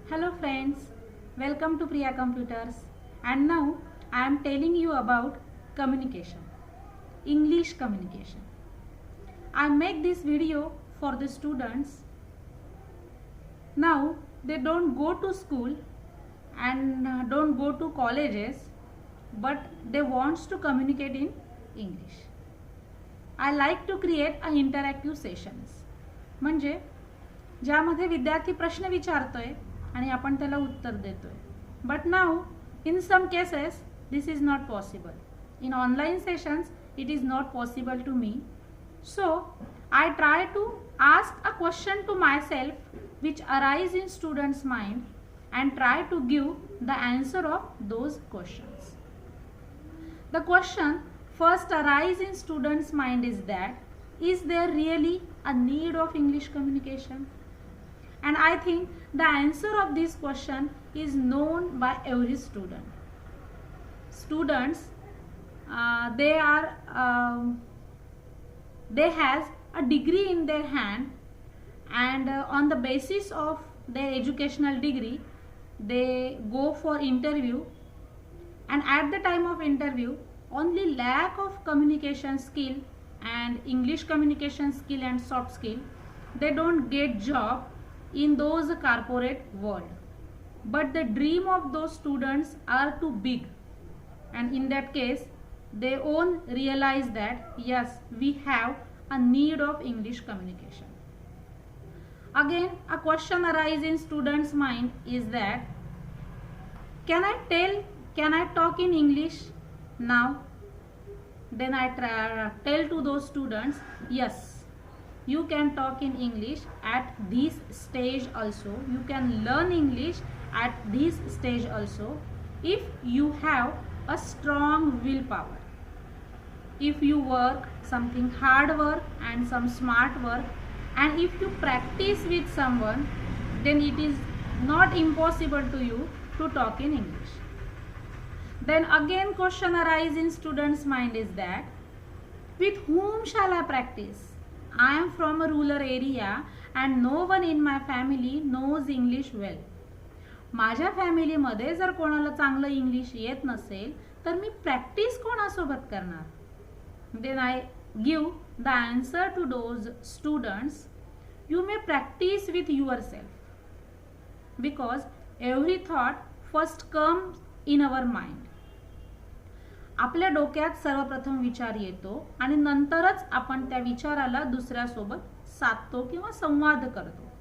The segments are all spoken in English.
Hello friends, welcome to Priya Computers, and now I am telling you about communication, English communication. I make this video for the students. Now they don't go to school and don't go to colleges, but they wants to communicate in English. I like to create a interactive sessions. म्हणजे ज्यामध्ये विद्यार्थी प्रश्न विचारतोय आणि आपण त्याला उत्तर देतोय. But now in some cases this is not possible. In online sessions it is not possible to me. So I try to ask a question to myself which arise in students' mind and try to give the answer of those questions. The question first arise in students' mind is that, is there really a need of English communication? And I think the answer of this question is known by every student. Students, they has a degree in their hand, and on the basis of their educational degree they go for interview, and at the time of interview only lack of communication skill and English communication skill and soft skill, they don't get job in those corporate world. But the dream of those students are too big, and in that case they own realize that yes, we have a need of English communication. Again, a question arises in students' mind is that, can I talk in English now? Then I tell to those students, yes, you can talk in English at this stage also. You can learn English at this stage also if you have a strong willpower. If you work something hard work and some smart work, and if you practice with someone, then it is not impossible to you to talk in English. Then again question arise in students' mind is that, with whom shall I practice? I am from a rural area and no one in my family knows English well. माझ्या फॅमिलीमध्ये जर कोणाला चांगलं English येत नसेल तर मी practice कोणासोबत करणार? Then I give the answer to those students, you may practice with yourself, because every thought first comes in our mind. आपल्या डोक्यात सर्वप्रथम विचार येतो आणि नंतरच आपण त्या विचाराला दुसऱ्यासोबत साधतो किंवा संवाद करतो.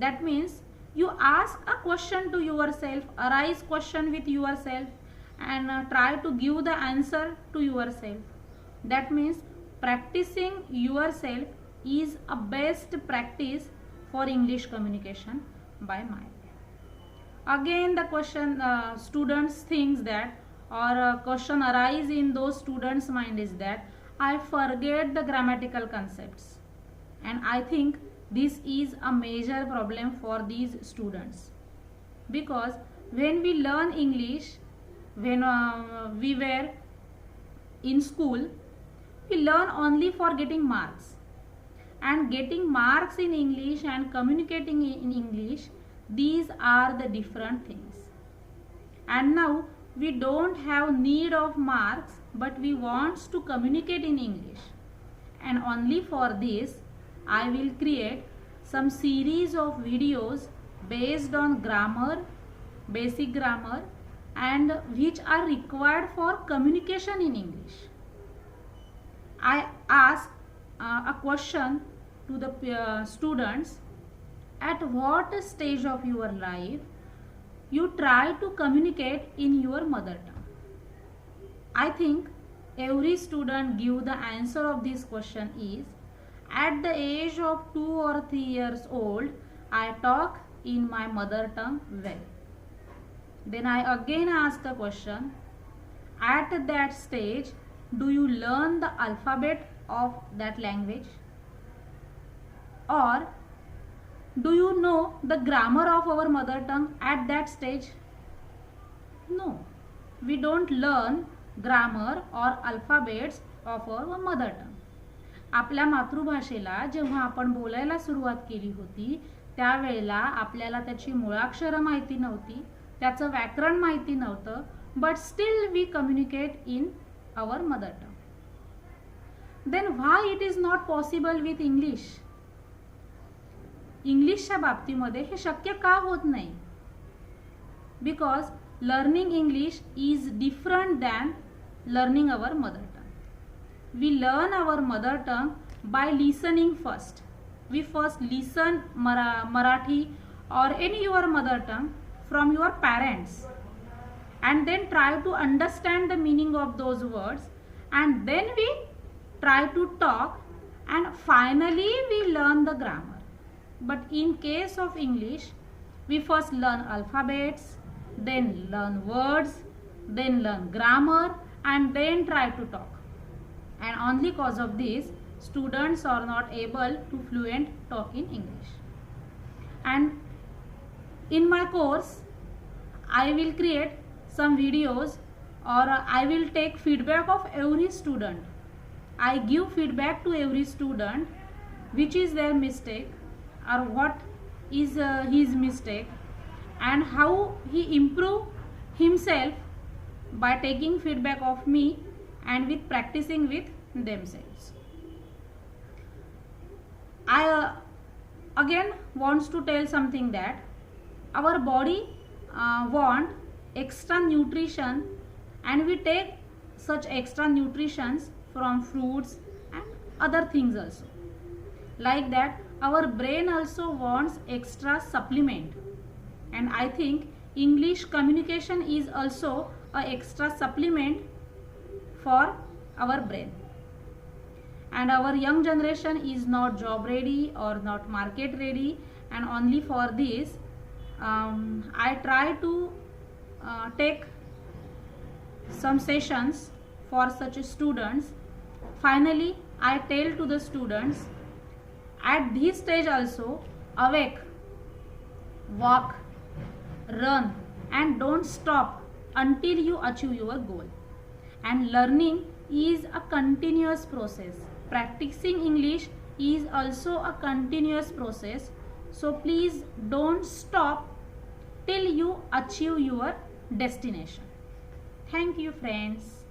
That means you ask a question to yourself, arise question with yourself and try to give the answer to yourself. That means practicing yourself is a best practice for English communication by mind. Again the question students thinks that, or a question arise in those students mind is that, I forget the grammatical concepts, and I think this is a major problem for these students, because when we learn English, when we were in school, we learn only for getting marks, and getting marks in English and communicating in English, these are the different things. And now we don't have need of marks, but we want to communicate in English, and only for this I will create some series of videos based on grammar, basic grammar, and which are required for communication in English. I ask a question to the students, at what stage of your life you try to communicate in your mother tongue? I think every student give the answer of this question is, at the age of 2 or 3 years old, I talk in my mother tongue well. Then I again ask the question, at that stage do you learn the alphabet of that language, or do you know the grammar of our mother tongue at that stage? No, we don't learn grammar or alphabets of our mother tongue. आपल्या मातृभाषेला जेव्हा आपण बोलायला सुरुवात केली होती त्यावेळेला आपल्याला त्याची मुळाक्षरं माहिती नव्हती, त्याचं व्याकरण माहिती नव्हतं, but still we communicate in our mother tongue. Then why it is not possible with English? इंग्लिशच्या बाबतीमध्ये हे शक्य का होत नाही? Because learning English is different than learning our mother tongue. We learn our mother tongue by listening first. We first listen Marathi or any your mother tongue from your parents, and then try to understand the meaning of those words, and then we try to talk, and finally we learn the grammar. But in case of English, we first learn alphabets, then learn words, then learn grammar, and then try to talk. And only cause of this, students are not able to fluent talk in English. And in my course, I will create some videos, or I will take feedback of every student. I give feedback to every student, which is their mistake or what is his mistake, and how he improve himself by taking feedback of me and with practicing with themselves. I again wants to tell something that our body want extra nutrition, and we take such extra nutritions from fruits and other things also. Like that, our brain also wants extra supplement, and I think English communication is also a extra supplement for our brain. And our young generation is not job ready or not market ready, and only for this I try to take some sessions for such students. Finally, I tell to the students, at this stage also, awake, walk, run, and don't stop until you achieve your goal. And learning is a continuous process. Practicing English is also a continuous process. So please don't stop till you achieve your destination. Thank you, friends.